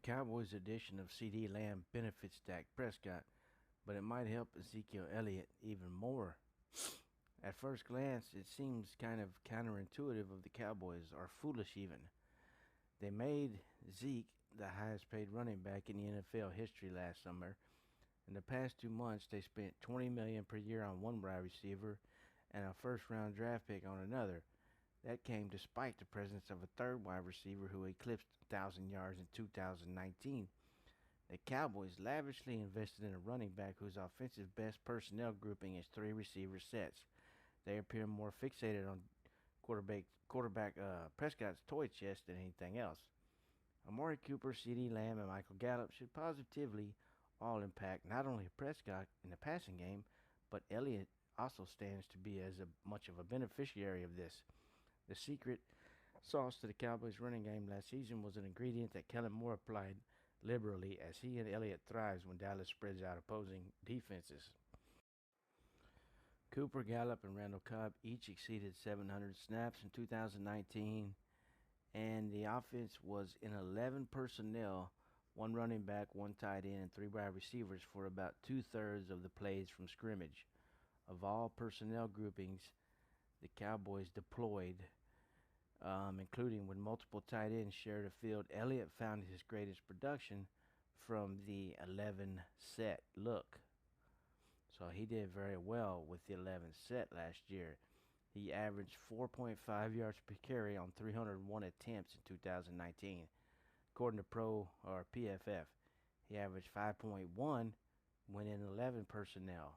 Cowboys' addition of CD Lamb benefits Dak Prescott, but it might help Ezekiel Elliott even more. At first glance, it seems kind of counterintuitive of the Cowboys, or foolish even. They made Zeke the highest paid running back in the NFL history last summer. In the past 2 months, they spent $20 million per year on one wide receiver and a first-round draft pick on another. That came despite the presence of a third wide receiver who eclipsed 1,000 yards in 2019. The Cowboys lavishly invested in a running back whose offensive best personnel grouping is 3 receiver sets. They appear more fixated on quarterback Prescott's toy chest than anything else. Amari Cooper, CD Lamb, and Michael Gallup should positively all impact not only Prescott in the passing game, but Elliott also stands to be as much of a beneficiary of this. The secret sauce to the Cowboys' running game last season was an ingredient that Kellen Moore applied liberally, as he and Elliott thrives when Dallas spreads out opposing defenses. Cooper, Gallup, and Randall Cobb each exceeded 700 snaps in 2019, and the offense was in 11 personnel, 1 running back, 1 tight end, and 3 wide receivers for about 2/3 of the plays from scrimmage. Of all personnel groupings the Cowboys deployed, including when multiple tight ends shared a field, Elliott found his greatest production from the 11 set look. So he did very well with the 11 set last year. He averaged 4.5 yards per carry on 301 attempts in 2019. According to PFF, he averaged 5.1 when in 11 personnel.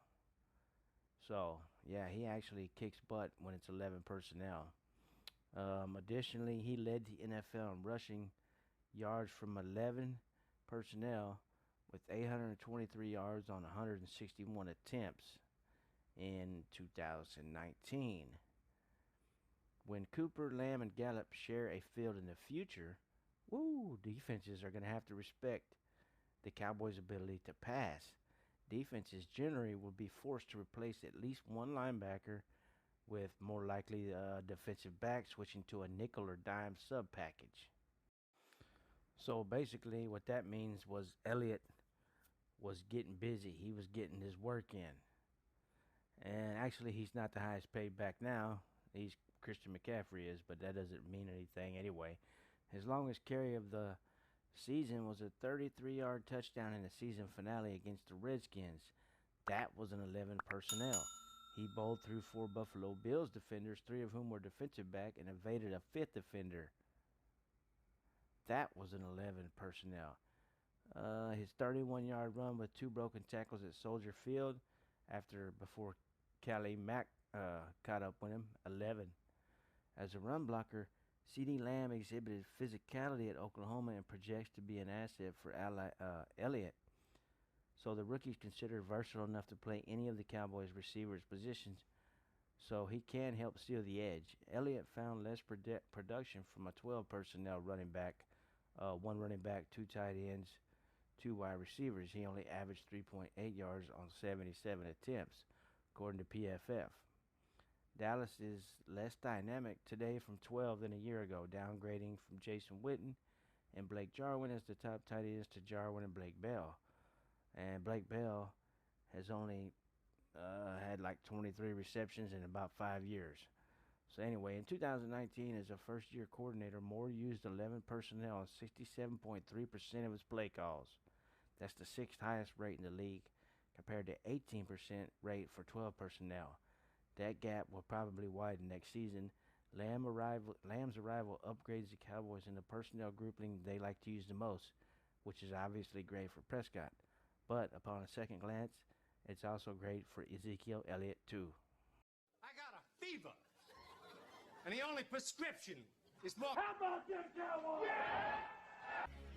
So, yeah, he actually kicks butt when it's 11 personnel. Additionally, he led the NFL in rushing yards from 11 personnel with 823 yards on 161 attempts in 2019. When Cooper, Lamb, and Gallup share a field in the future, defenses are going to have to respect the Cowboys' ability to pass. Defenses generally will be forced to replace at least one linebacker, with more likely defensive back switching to a nickel or dime sub package. So basically what that means was Elliott was getting busy. He was getting his work in. And actually he's not the highest paid back now. He's Christian McCaffrey is, but that doesn't mean anything anyway. His longest carry of the season was a 33-yard touchdown in the season finale against the Redskins. That was an 11 personnel. He bowled through 4 Buffalo Bills defenders, 3 of whom were defensive back, and evaded a 5th defender. That was an 11 personnel. His 31-yard run with 2 broken tackles at Soldier Field before Khalil Mack caught up with him, 11. As a run blocker, CD Lamb exhibited physicality at Oklahoma and projects to be an asset for Elliott. So the rookie's considered versatile enough to play any of the Cowboys' receivers' positions, so he can help steal the edge. Elliott found less production from a 12 personnel running back, 1 running back, 2 tight ends, 2 wide receivers. He only averaged 3.8 yards on 77 attempts, according to PFF. Dallas is less dynamic today from 12 than a year ago, downgrading from Jason Witten and Blake Jarwin as the top tight ends to Jarwin and Blake Bell. And Blake Bell has only had like 23 receptions in about 5 years. So anyway, in 2019, as a first-year coordinator, Moore used 11 personnel on 67.3% of his play calls. That's the 6th highest rate in the league, compared to 18% rate for 12 personnel. That gap will probably widen next season. Lamb's arrival upgrades the Cowboys in the personnel grouping they like to use the most, which is obviously great for Prescott. But upon a second glance, it's also great for Ezekiel Elliott too. I got a fever, and the only prescription is more. How about them Cowboys? Yeah!